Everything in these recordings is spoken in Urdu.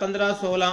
15, 16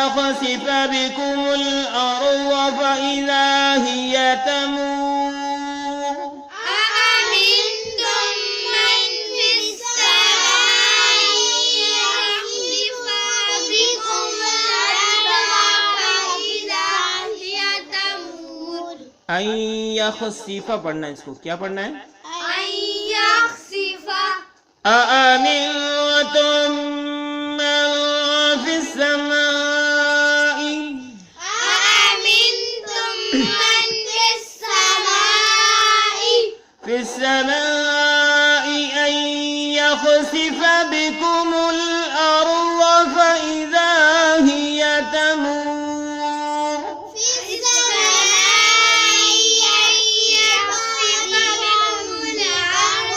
يخسف بكم الأرض فإذا هي تمور أأمنتم من في السماء يخسف بكم الأرض فإذا هي تمور. أن يخسف پڑھنا ہے، اس کو کیا پڑھنا ہے؟ أن يخسف. أأمنتم من في السماء أأمنتم من في السماء في السماء أن يخسف بكم الأرض فإذا هي تمور في السماء أن يخسف بكم الأرض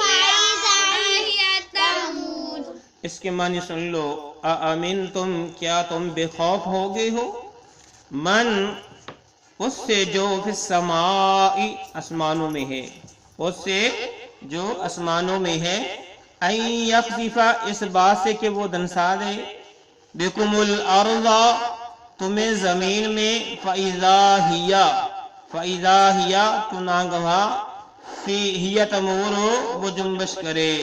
فإذا هي تمور. اس کے معنی سن لو. أأمنتم کیا تم بے خوف ہو گئے ہو؟ من اس سے جو فی السماء آسمانوں میں ہے، اس سے جو آسمانوں میں ہے، ان یخسف اس بات سے کہ وہ دنسا دے، بکم الارض تمہیں زمین میں، فاذا ہی تو ناگواہ، فی ہی تمور وہ جنبش کرے.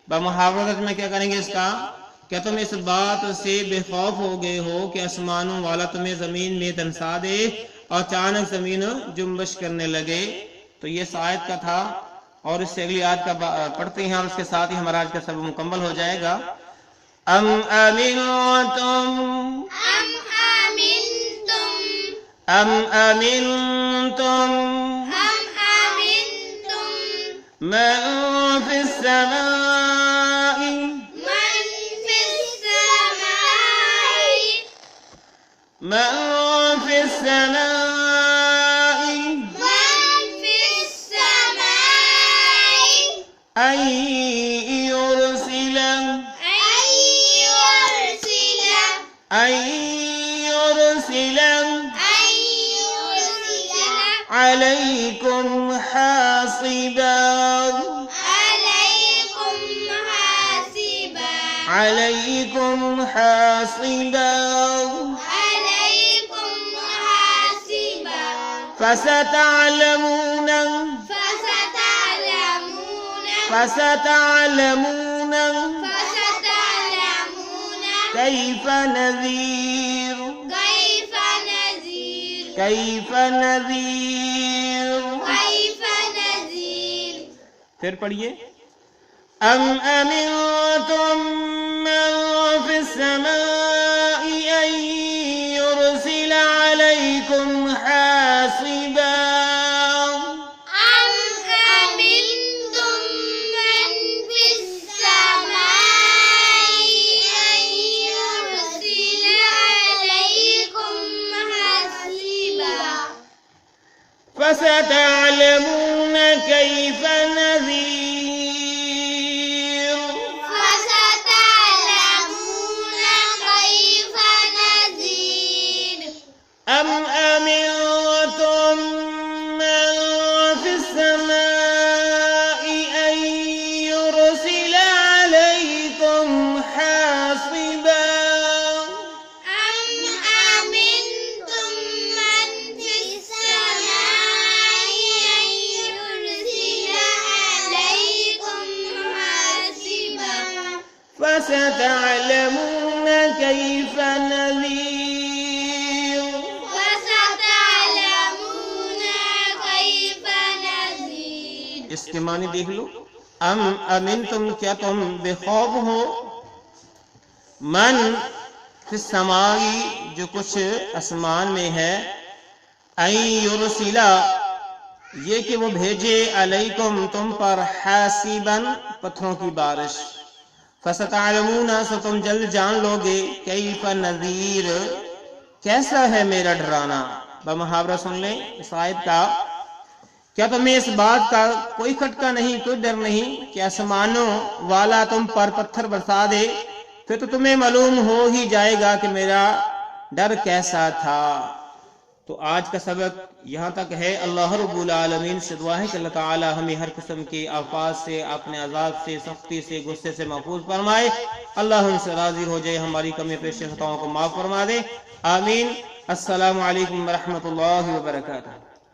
بمحاورت میں کیا کریں گے اس کا؟ کیا تم اس بات سے بے خوف ہو گئے ہو کہ آسمانوں والا تمہیں زمین میں دنسا دے اور اچانک زمین جنبش کرنے لگے؟ تو یہ اس آیت کا تھا، اور اس سے اگلی آیت کا پڑھتے ہیں، اور اس کے ساتھ ہی ہمارا آج کا سبق مکمل ہو جائے گا. ام امنتم من في السماء أن يرسل عليكم حاصبا فستعلمون كيف نذير. پھر پڑھیے. ام امنتم من في السماء أن يرسل عليكم حاصبا فستعلمون كيف نذير. أم أمنتم من في السماء أن يرسل عليكم حاصبا فستعلمون كيف نذير. اس کے معنی دیکھ لو. ام امنتم کیا تم بے خوف ہو، من فی السماء جو کچھ آسمان میں ہے، ان یرسلا یہ کہ وہ بھیجے، علیکم تم پر، حاسبا پتھروں کی بارش. فستعلمون سو تم جلد جان لو گے، کیف نذیر کیسا ہے میرا ڈرانا. بمحاورہ سن لیں اس آیت کا. کیا تمہیں اس بات کا کوئی کھٹکا نہیں، کوئی ڈر نہیں کہ آسمانوں والا تم پر پتھر برسا دے؟ پھر تو تمہیں معلوم ہو ہی جائے گا کہ میرا ڈر کیسا تھا. تو تو آج کا سبق یہاں تک ہے۔ اللہ رب العالمین سے دعا ہے کہ اللہ تعالی ہمیں ہر قسم کے آفات سے، اپنے عذاب سے، سختی سے، غصے سے محفوظ فرمائے۔ اللہ ہم سے راضی ہو جائے، ہماری کمی پیشے خطاؤں کو معاف فرما دے۔ آمین۔ السلام علیکم ورحمۃ اللہ وبرکاتہ۔